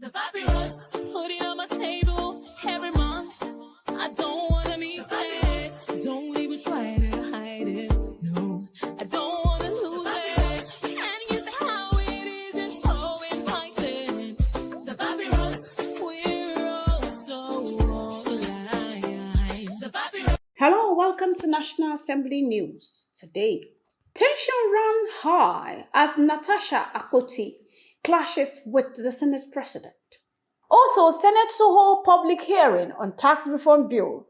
The papyrus, put it on my table every month. I don't wanna be sad. Don't even try to hide it. No, I don't wanna lose it. And you say how it is, it's so inviting. The papyrus, we're all so alive. The papyrus. Hello, welcome to National Assembly News. Today, tension ran high as Natasha Akpoti clashes with the Senate President. Also, Senate to hold public hearing on tax reform bill.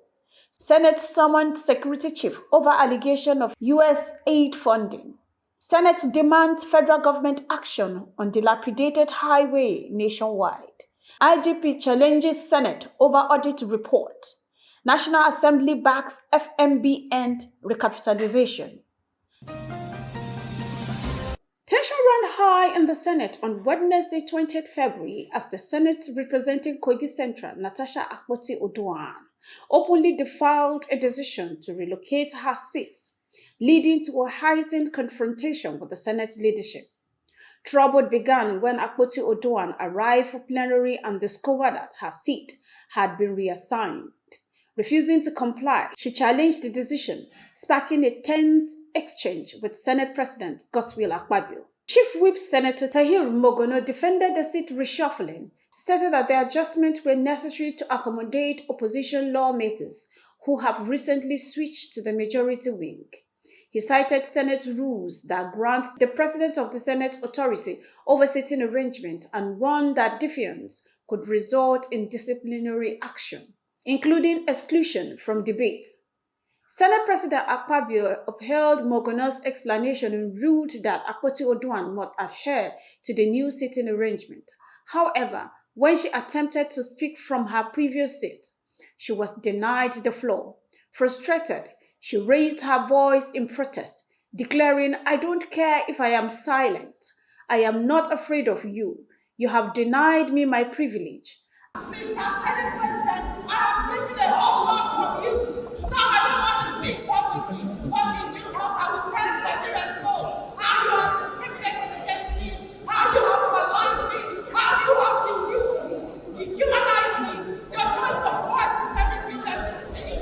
Senate summoned security chief over allegation of U.S. aid funding. Senate demands federal government action on dilapidated highway nationwide. IGP challenges Senate over audit report. National Assembly backs FMB recapitalization. Tension ran high in the Senate on Wednesday, 20th February, as the Senate representing Kogi Central, Natasha Akpoti openly defied a decision to relocate her seat, leading to a heightened confrontation with the Senate leadership. Trouble began when Akpoti arrived for plenary and discovered that her seat had been reassigned. Refusing to comply, she challenged the decision, sparking a tense exchange with Senate President Godswill Akpabio. Chief Whip Senator Tahir Mogono defended the seat reshuffling, stated that the adjustments were necessary to accommodate opposition lawmakers who have recently switched to the majority wing. He cited Senate rules that grant the President of the Senate authority over sitting arrangement and warned that defiance could result in disciplinary action, including exclusion from debate. Senate President Akpabio upheld Mogono's explanation and ruled that Akpoti Oduan must adhere to the new seating arrangement. However, when she attempted to speak from her previous seat, she was denied the floor. Frustrated, she raised her voice in protest, declaring, "I don't care if I am silent. I am not afraid of you. You have denied me my privilege." Mr. Senate President, I have taken a whole lot from you. So I don't want to speak publicly. What is you because I will tell Nigerians know how you have discriminated against you, how you have maligned me, how you have dehumanized me. Your choice of words is everything that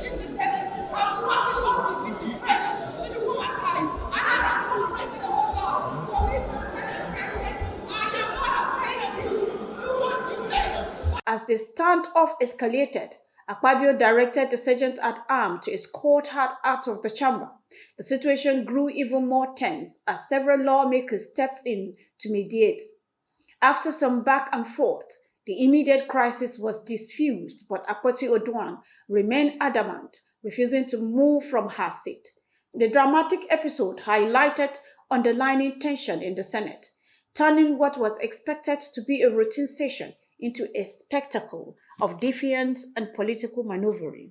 in the Senate. I'm talking about the fresh to the womankind, and I have tolerated a whole lot. So Mr. Senate President, I am not afraid of you. Do what you may. As the standoff escalated, Akpabio directed the sergeant-at-arms to escort her out of the chamber. The situation grew even more tense as several lawmakers stepped in to mediate. After some back and forth, the immediate crisis was diffused, but Akpoti Oduan remained adamant, refusing to move from her seat. The dramatic episode highlighted underlying tension in the Senate, turning what was expected to be a routine session into a spectacle of defiance and political maneuvering.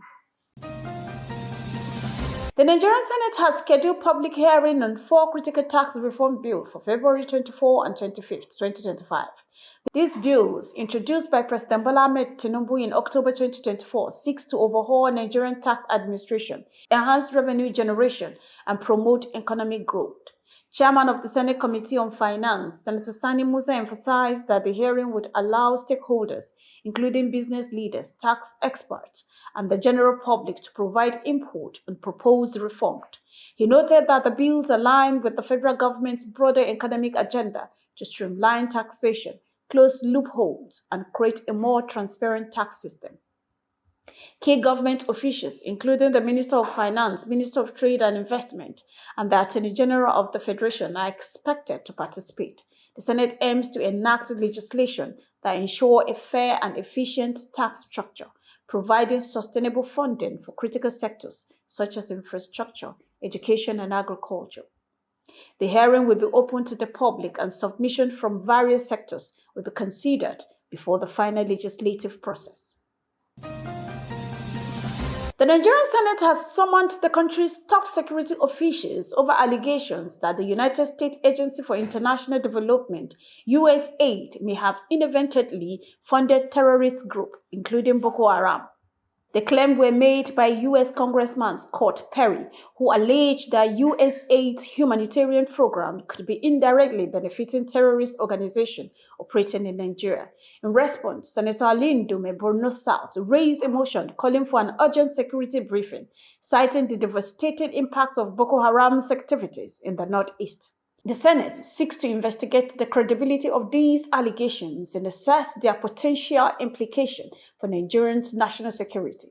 The Nigerian Senate has scheduled public hearing on 4 critical tax reform bills for February 24 and 25, 2025. These bills, introduced by President Bola Ahmed Tinubu in October 2024, seeks to overhaul Nigerian tax administration, enhance revenue generation, and promote economic growth. Chairman of the Senate Committee on Finance, Senator Sani Musa, emphasized that the hearing would allow stakeholders, including business leaders, tax experts, and the general public, to provide input on proposed reforms. He noted that the bills align with the federal government's broader economic agenda to streamline taxation, close loopholes, and create a more transparent tax system. Key government officials, including the Minister of Finance, Minister of Trade and Investment, and the Attorney General of the Federation, are expected to participate. The Senate aims to enact legislation that ensure a fair and efficient tax structure, providing sustainable funding for critical sectors such as infrastructure, education, and agriculture. The hearing will be open to the public, and submission from various sectors will be considered before the final legislative process. The Nigerian Senate has summoned the country's top security officials over allegations that the United States Agency for International Development, USAID, may have inadvertently funded terrorist groups, including Boko Haram. The claims were made by U.S. Congressman Scott Perry, who alleged that USAID's humanitarian program could be indirectly benefiting terrorist organizations operating in Nigeria. In response, Senator Ali Ndume, Borno South, raised a motion calling for an urgent security briefing, citing the devastating impact of Boko Haram's activities in the Northeast. The Senate seeks to investigate the credibility of these allegations and assess their potential implication for Nigerians' national security.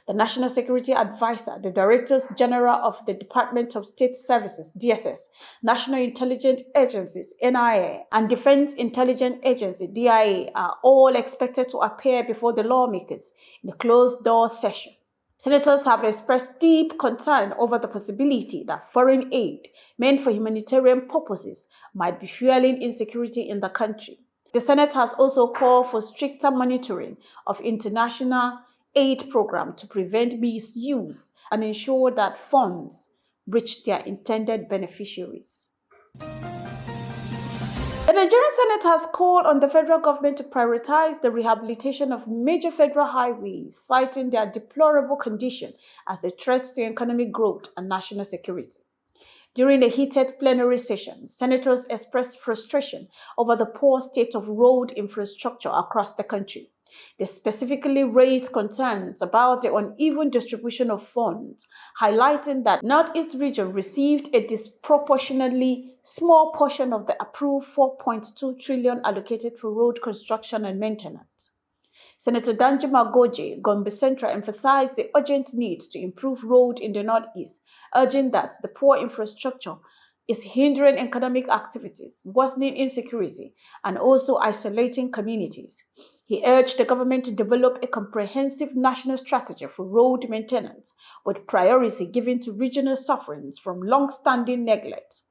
The National Security Advisor, the Directors General of the Department of State Services, DSS, National Intelligence Agencies, NIA, and Defense Intelligence Agency, DIA, are all expected to appear before the lawmakers in a closed-door session. Senators have expressed deep concern over the possibility that foreign aid meant for humanitarian purposes might be fueling insecurity in the country. The Senate has also called for stricter monitoring of international aid programs to prevent misuse and ensure that funds reach their intended beneficiaries. The Nigerian Senate has called on the federal government to prioritize the rehabilitation of major federal highways, citing their deplorable condition as a threat to economic growth and national security. During a heated plenary session, senators expressed frustration over the poor state of road infrastructure across the country. They specifically raised concerns about the uneven distribution of funds, highlighting that Northeast region received a disproportionately small portion of the approved 4.2 trillion allocated for road construction and maintenance. Senator Danjuma Goje, Gombe Central, emphasized the urgent need to improve road in the Northeast, urging that the poor infrastructure is hindering economic activities, worsening insecurity, and also isolating communities. He urged the government to develop a comprehensive national strategy for road maintenance, with priority given to regional sufferings from long-standing neglect.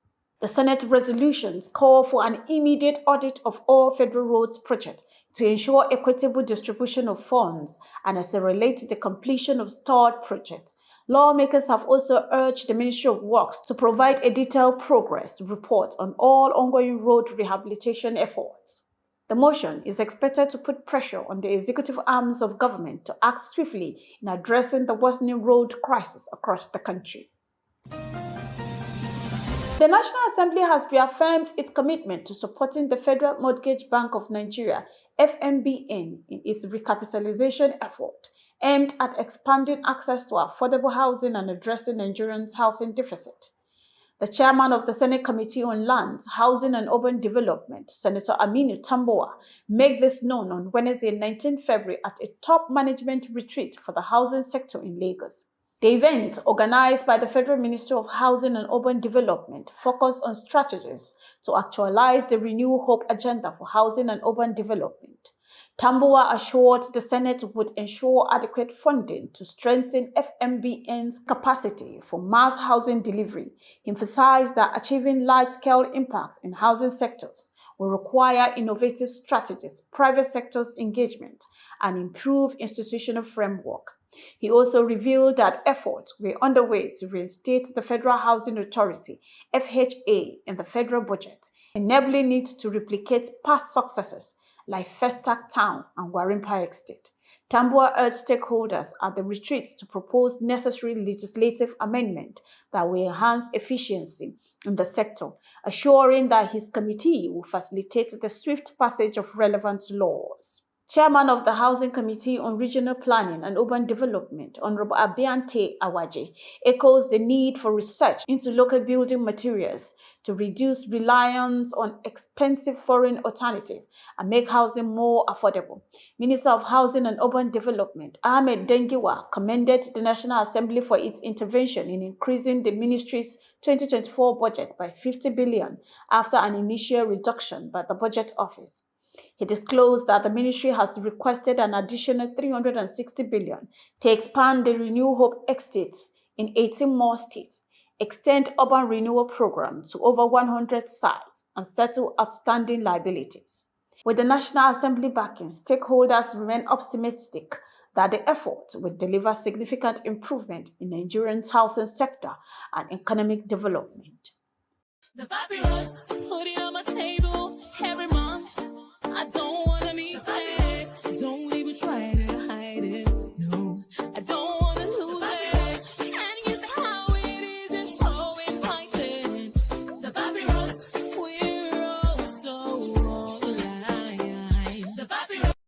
The Senate resolutions call for an immediate audit of all federal roads projects to ensure equitable distribution of funds and accelerate the completion of stalled projects. Lawmakers have also urged the Ministry of Works to provide a detailed progress report on all ongoing road rehabilitation efforts. The motion is expected to put pressure on the executive arms of government to act swiftly in addressing the worsening road crisis across the country. The National Assembly has reaffirmed its commitment to supporting the Federal Mortgage Bank of Nigeria, FMBN, in its recapitalization effort aimed at expanding access to affordable housing and addressing Nigerians' housing deficit. The chairman of the Senate Committee on Lands, Housing and Urban Development, Senator Aminu Tambuwa, made this known on Wednesday, 19 February at a top management retreat for the housing sector in Lagos. The event, organized by the Federal Ministry of Housing and Urban Development, focused on strategies to actualize the Renew Hope agenda for housing and urban development. Tambuwa assured the Senate would ensure adequate funding to strengthen FMBN's capacity for mass housing delivery. He emphasized that achieving large-scale impact in housing sectors will require innovative strategies, private sector's engagement, and improved institutional framework. He also revealed that efforts were underway to reinstate the Federal Housing Authority, FHA, in the federal budget, enabling it to replicate past successes like Festac Town and Warimpa Estate. Tambuwa urged stakeholders at the retreat to propose necessary legislative amendments that will enhance efficiency in the sector, assuring that his committee will facilitate the swift passage of relevant laws. Chairman of the Housing Committee on Regional Planning and Urban Development, Honorable Abiante Awaje, echoes the need for research into local building materials to reduce reliance on expensive foreign alternatives and make housing more affordable. Minister of Housing and Urban Development, Ahmed Dengiwa, commended the National Assembly for its intervention in increasing the ministry's 2024 budget by 50 billion after an initial reduction by the Budget Office. He disclosed that the ministry has requested an additional 360 billion to expand the Renew Hope estates in 18 more states, extend urban renewal program to over 100 sites, and settle outstanding liabilities. With the National Assembly backing, stakeholders remain optimistic that the effort will deliver significant improvement in Nigerians' housing sector and economic development. The papyrus